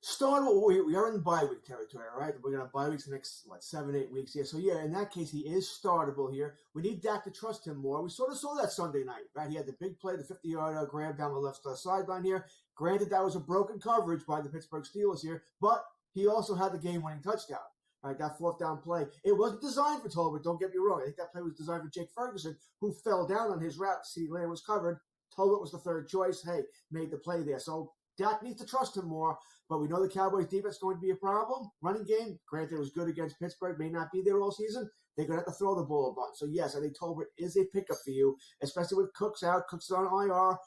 Startable, we are in bye week territory, right? We're going to have bye weeks the next, 7-8 weeks here. So, yeah, in that case, he is startable here. We need Dak to trust him more. We sort of saw that Sunday night, right? He had the big play, the 50-yard grab down the left sideline here. Granted, that was a broken coverage by the Pittsburgh Steelers here, but he also had the game-winning touchdown. Right, that fourth down play. It wasn't designed for Tolbert, don't get me wrong. I think that play was designed for Jake Ferguson, who fell down on his route. CeeDee Lamb was covered. Tolbert was the third choice. Hey, made the play there. So Dak needs to trust him more, but we know the Cowboys' defense is going to be a problem. Running game, granted, it was good against Pittsburgh, may not be there all season. They're going to have to throw the ball a bunch. So, yes, I think Tolbert is a pickup for you, especially with Cooks out. Cooks is on IR.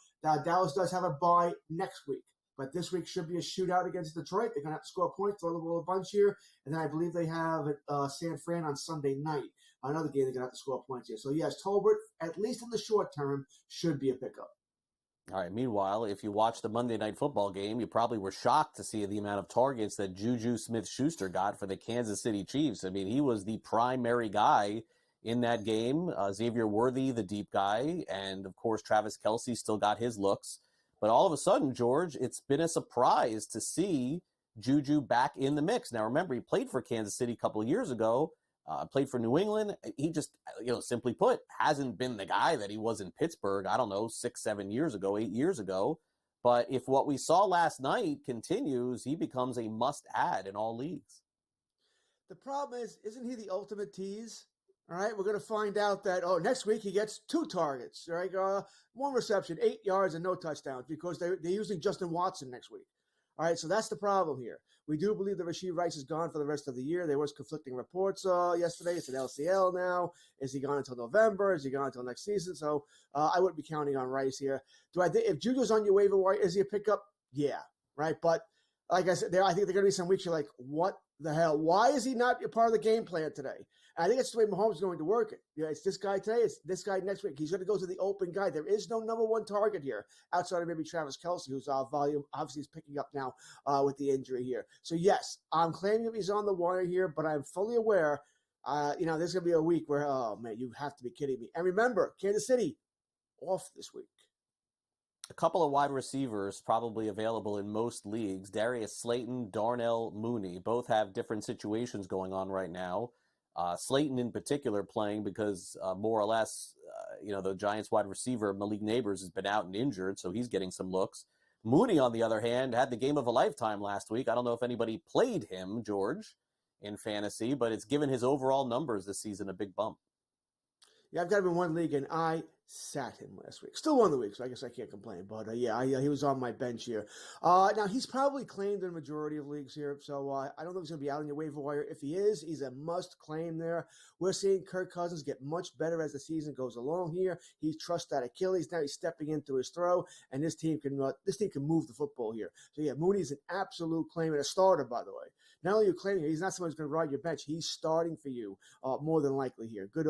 Dallas does have a bye next week. But this week should be a shootout against Detroit. They're going to have to score points, throw the ball a bunch here. And then I believe they have San Fran on Sunday night. Another game they're going to have to score points here. So, yes, Tolbert, at least in the short term, should be a pickup. All right. Meanwhile, if you watched the Monday Night Football game, you probably were shocked to see the amount of targets that Juju Smith-Schuster got for the Kansas City Chiefs. I mean, he was the primary guy in that game. Xavier Worthy, the deep guy. And, of course, Travis Kelce still got his looks. But all of a sudden, George, it's been a surprise to see Juju back in the mix. Now, remember, he played for Kansas City a couple of years ago, played for New England. He just, simply put, hasn't been the guy that he was in Pittsburgh, 6-7 years ago, 8 years ago. But if what we saw last night continues, he becomes a must-add in all leagues. The problem is, isn't he the ultimate tease? All right, we're going to find out that, next week he gets 2 targets, right? 1 reception, 8 yards, and no touchdowns because they're using Justin Watson next week. All right, so that's the problem here. We do believe that Rashee Rice is gone for the rest of the year. There was conflicting reports yesterday. It's an LCL now. Is he gone until November? Is he gone until next season? So I wouldn't be counting on Rice here. If Juju's on your waiver wire, is he a pickup? Yeah, right? But like I said, I think there are going to be some weeks you're like, what the hell? Why is he not a part of the game plan today? And I think that's the way Mahomes is going to work it. It's this guy today. It's this guy next week. He's going to go to the open guy. There is no number 1 target here outside of maybe Travis Kelce, whose volume obviously is picking up now with the injury here. So, yes, I'm claiming that he's on the wire here, but I'm fully aware, there's going to be a week where, oh, man, you have to be kidding me. And remember, Kansas City off this week. A couple of wide receivers probably available in most leagues. Darius Slayton, Darnell Mooney, both have different situations going on right now. Slayton in particular playing because more or less, the Giants wide receiver Malik Neighbors has been out and injured, so he's getting some looks. Mooney, on the other hand, had the game of a lifetime last week. I don't know if anybody played him, George, in fantasy, but it's given his overall numbers this season a big bump. Yeah, I've got him in 1 league, and I sat him last week. Still won the week, so I guess I can't complain. But, he was on my bench here. Now, he's probably claimed in a majority of leagues here, so I don't know if he's going to be out on your waiver wire. If he is, he's a must-claim there. We're seeing Kirk Cousins get much better as the season goes along here. He trusts that Achilles. Now he's stepping into his throw, and this team can move the football here. So, yeah, Mooney's an absolute claim and a starter, by the way. Not only are you claiming he's not someone who's going to ride your bench. He's starting for you more than likely here. Good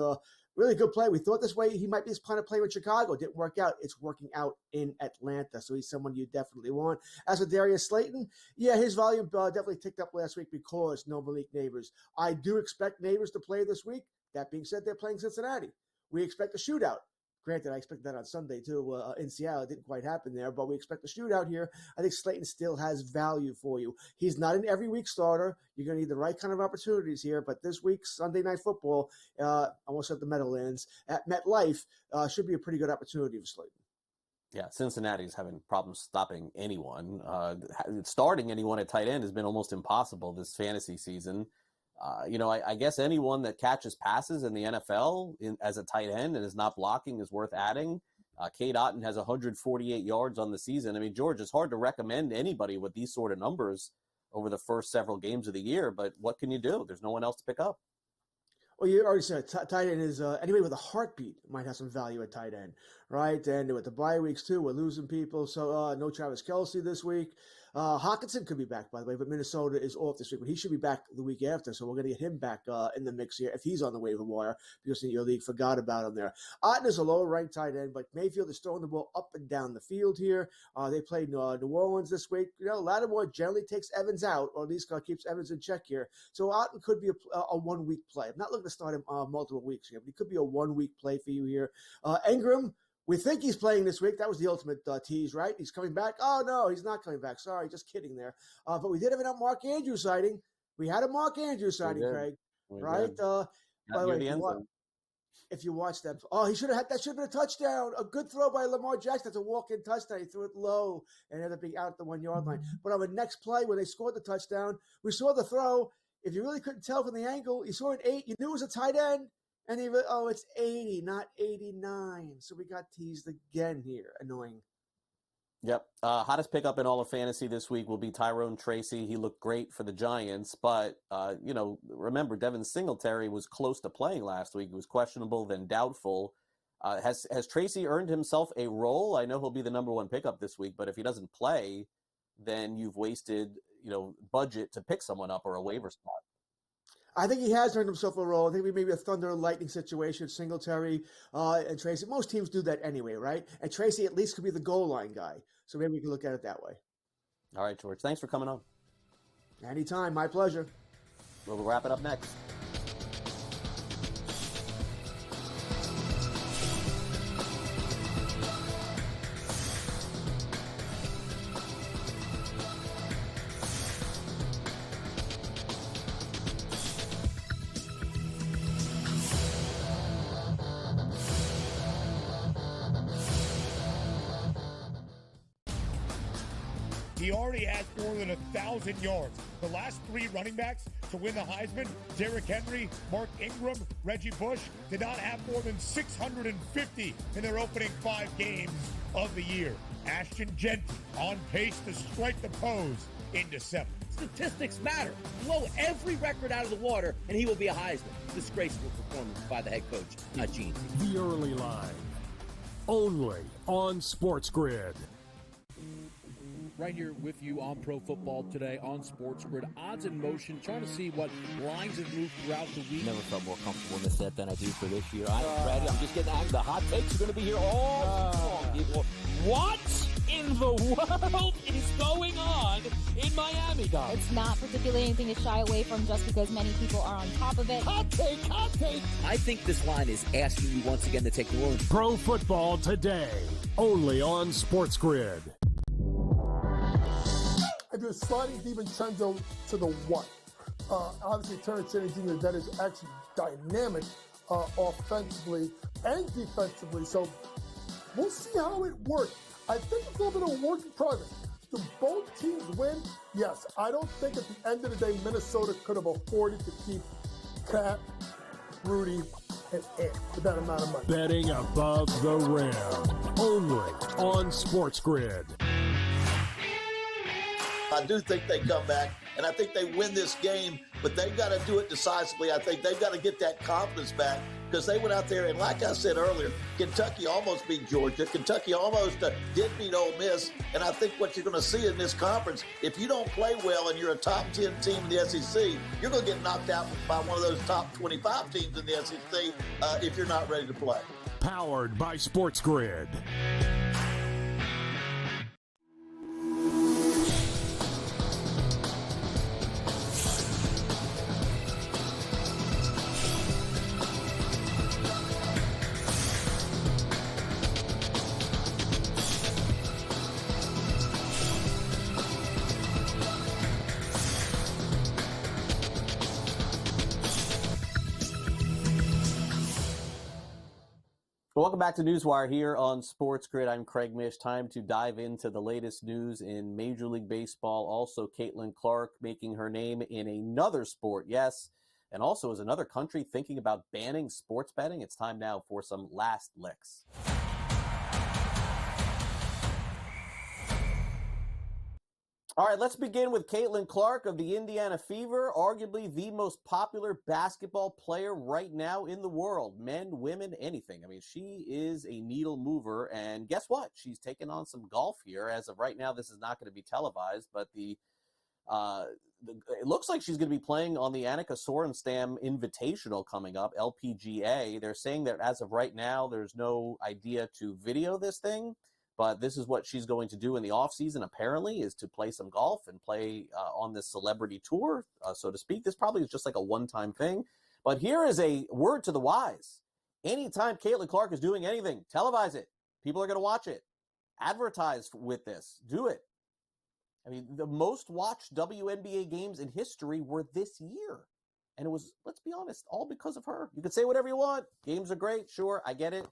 really good play. We thought this way he might be this kind of player in Chicago. Didn't work out. It's working out in Atlanta, so he's someone you definitely want. As with Darius Slayton, yeah, his volume definitely ticked up last week because no Malik Neighbors. I do expect Neighbors to play this week. That being said, they're playing Cincinnati. We expect a shootout. Granted, I expected that on Sunday, too, in Seattle. It didn't quite happen there, but we expect a shootout here. I think Slayton still has value for you. He's not an every week starter. You're going to need the right kind of opportunities here, but this week's Sunday Night Football, I almost said the Meadowlands, at MetLife, should be a pretty good opportunity for Slayton. Yeah, Cincinnati's having problems stopping anyone. Starting anyone at tight end has been almost impossible this fantasy season. I guess anyone that catches passes in the NFL as a tight end and is not blocking is worth adding. Cade Otton has 148 yards on the season. I mean, George, it's hard to recommend anybody with these sort of numbers over the first several games of the year. But what can you do? There's no one else to pick up. Well, you already said tight end is anybody with a heartbeat might have some value at tight end, right? And with the bye weeks too, we're losing people. So no Travis Kelce this week. Hawkinson could be back, by the way, but Minnesota is off this week. But he should be back the week after, so we're going to get him back in the mix here if he's on the waiver wire because your league forgot about him there. Otten is a lower-ranked tight end, but Mayfield is throwing the ball up and down the field here. They played New Orleans this week. Lattimore generally takes Evans out, or at least keeps Evans in check here. So Otten could be a one-week play. I'm not looking to start him multiple weeks here, but he could be a one-week play for you here. Ingram, we think he's playing this week. That was the ultimate tease, right? He's coming back. Oh, no, he's not coming back. Sorry, just kidding there. But we did have a Mark Andrews sighting. We had a Mark Andrews sighting, Craig, right? By the way, if you watch that, that should have been a touchdown. A good throw by Lamar Jackson. That's a walk-in touchdown. He threw it low and ended up being out at the 1 yard line. But on the next play, when they scored the touchdown, we saw the throw. If you really couldn't tell from the angle, you saw an 8. You knew it was a tight end. And it's 80, not 89. So we got teased again here. Annoying. Yep. Hottest pickup in all of fantasy this week will be Tyrone Tracy. He looked great for the Giants, but, remember, Devin Singletary was close to playing last week. He was questionable, then doubtful. Has Tracy earned himself a role? I know he'll be the number one pickup this week, but if he doesn't play, then you've wasted, budget to pick someone up or a waiver spot. I think he has earned himself a role. I think maybe a thunder and lightning situation, Singletary and Tracy. Most teams do that anyway, right? And Tracy at least could be the goal line guy. So maybe we can look at it that way. All right, George. Thanks for coming on. Anytime. My pleasure. We'll wrap it up next. He already has more than 1,000 yards. The last 3 running backs to win the Heisman, Derrick Henry, Mark Ingram, Reggie Bush, did not have more than 650 in their opening 5 games of the year. Ashton Genty on pace to strike the pose in December. Statistics matter. Blow every record out of the water, and he will be a Heisman. Disgraceful performance by the head coach, Gene. The Early Line, only on SportsGrid. Right here with you on Pro Football Today on SportsGrid. Odds in motion, trying to see what lines have moved throughout the week. Never felt more comfortable in this set than I do for this year. I'm just getting angry. The hot takes are going to be here all long, people. What in the world is going on in Miami, guys? It's not particularly anything to shy away from just because many people are on top of it. Hot take, hot take. I think this line is asking you once again to take New Orleans. Pro Football Today, only on SportsGrid. I do a sliding DiVincenzo to the 1. Obviously, Terrence Jr., that is actually dynamic offensively and defensively. So we'll see how it works. I think it's a little bit of a work in progress. Do both teams win? Yes. I don't think at the end of the day, Minnesota could have afforded to keep Cat, Rudy, and Ant for that amount of money. Betting above the rim, only on SportsGrid. I do think they come back, and I think they win this game, but they've got to do it decisively. I think they've got to get that confidence back because they went out there, and like I said earlier, Kentucky almost beat Georgia. Kentucky almost did beat Ole Miss, and I think what you're going to see in this conference, if you don't play well and you're a top 10 team in the SEC, you're going to get knocked out by one of those top 25 teams in the SEC if you're not ready to play. Powered by SportsGrid. Welcome back to NewsWire here on SportsGrid. I'm Craig Mish. Time to dive into the latest news in Major League Baseball. Also, Caitlin Clark making her name in another sport, yes, and also is another country thinking about banning sports betting. It's time now for some last licks. All right, let's begin with Caitlin Clark of the Indiana Fever, arguably the most popular basketball player right now in the world. Men, women, anything. I mean, she is a needle mover, and guess what? She's taken on some golf here. As of right now, this is not going to be televised, but it looks like she's going to be playing on the Annika Sorenstam Invitational coming up, LPGA. They're saying that as of right now, there's no idea to video this thing. But this is what she's going to do in the offseason, apparently, is to play some golf and play on this celebrity tour, so to speak. This probably is just like a one-time thing. But here is a word to the wise. Anytime Caitlin Clark is doing anything, televise it. People are going to watch it. Advertise with this. Do it. I mean, the most watched WNBA games in history were this year. And it was, let's be honest, all because of her. You can say whatever you want. Games are great. Sure, I get it.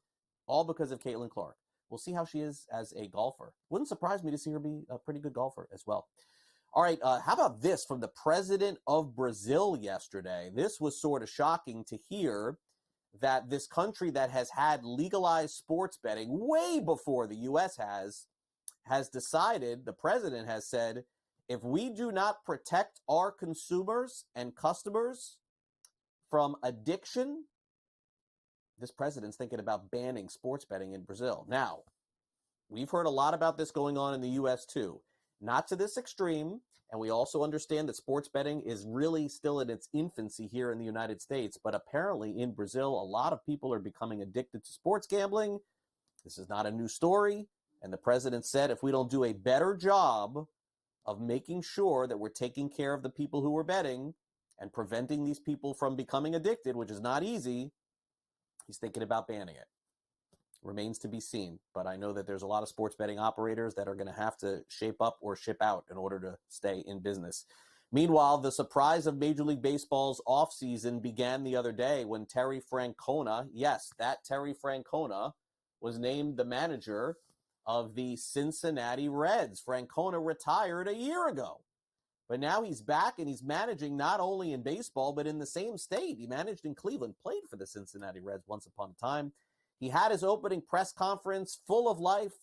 All because of Caitlin Clark. We'll see how she is as a golfer. Wouldn't surprise me to see her be a pretty good golfer as well. All right, how about this from the president of Brazil yesterday? This was sort of shocking to hear that this country that has had legalized sports betting way before the U.S. has decided, the president has said, if we do not protect our consumers and customers from addiction, this president's thinking about banning sports betting in Brazil. Now, we've heard a lot about this going on in the U.S. too. Not to this extreme, and we also understand that sports betting is really still in its infancy here in the United States, but apparently in Brazil, a lot of people are becoming addicted to sports gambling. This is not a new story, and the president said if we don't do a better job of making sure that we're taking care of the people who are betting and preventing these people from becoming addicted, which is not easy, he's thinking about banning it. Remains to be seen, but I know that there's a lot of sports betting operators that are going to have to shape up or ship out in order to stay in business. Meanwhile, the surprise of Major League Baseball's offseason began the other day when Terry Francona, yes, that Terry Francona, was named the manager of the Cincinnati Reds. Francona retired a year ago. But now he's back and he's managing not only in baseball, but in the same state. He managed in Cleveland, played for the Cincinnati Reds once upon a time. He had his opening press conference full of life,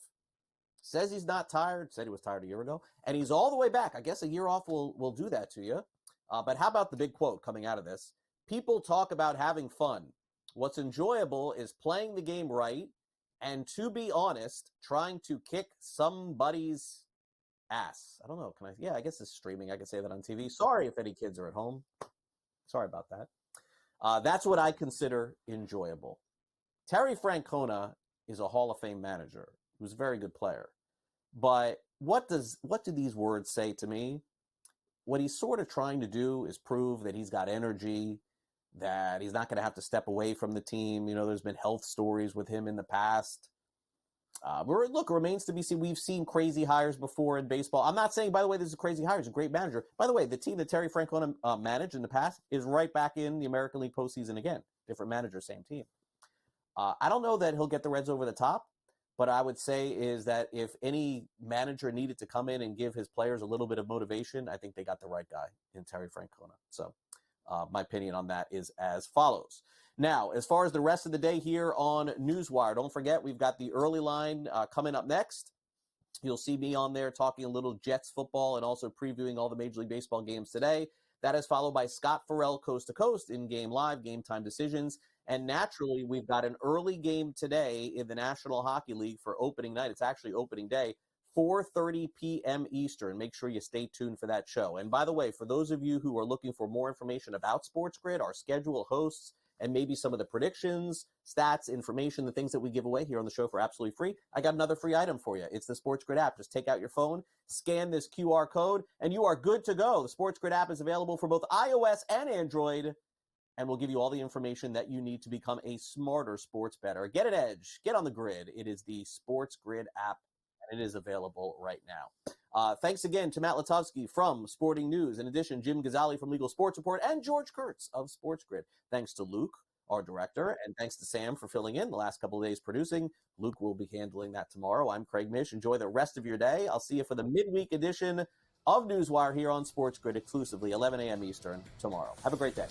says he's not tired, said he was tired a year ago, and he's all the way back. I guess a year off will do that to you. But how about the big quote coming out of this? People talk about having fun. What's enjoyable is playing the game right and, to be honest, trying to kick somebody's ass. I don't know. I guess it's streaming. I can say that on TV. Sorry if any kids are at home. Sorry about that. That's what I consider enjoyable. Terry Francona is a Hall of Fame manager who's a very good player. But what do these words say to me? What he's sort of trying to do is prove that he's got energy, that he's not going to have to step away from the team. You know, there's been health stories with him in the past. Look, it remains to be seen. We've seen crazy hires before in baseball. I'm not saying, by the way, this is a crazy hire. He's a great manager. By the way, the team that Terry Francona managed in the past is right back in the American League postseason again. Different manager, same team. I don't know that he'll get the Reds over the top, but I would say is that if any manager needed to come in and give his players a little bit of motivation, I think they got the right guy in Terry Francona. So my opinion on that is as follows. Now, as far as the rest of the day here on NewsWire, don't forget we've got the early line coming up next. You'll see me on there talking a little Jets football and also previewing all the Major League Baseball games today. That is followed by Scott Farrell Coast to Coast in Game Live, Game Time Decisions. And naturally, we've got an early game today in the National Hockey League for opening night. It's actually opening day, 4:30 p.m. Eastern. Make sure you stay tuned for that show. And by the way, for those of you who are looking for more information about SportsGrid, our schedule, hosts, and maybe some of the predictions, stats, information, the things that we give away here on the show for absolutely free, I got another free item for you. It's the SportsGrid app. Just take out your phone, scan this QR code, and you are good to go. The SportsGrid app is available for both iOS and Android, and we'll give you all the information that you need to become a smarter sports bettor. Get an edge. Get on the grid. It is the SportsGrid app, and it is available right now. Thanks again to Matt Lutovsky from Sporting News. In addition, Jim Gazzale from Legal Sports Report and George Kurtz of SportsGrid. Thanks to Luke, our director, and thanks to Sam for filling in the last couple of days producing. Luke will be handling that tomorrow. I'm Craig Mish. Enjoy the rest of your day. I'll see you for the midweek edition of NewsWire here on SportsGrid exclusively, 11 a.m. Eastern tomorrow. Have a great day.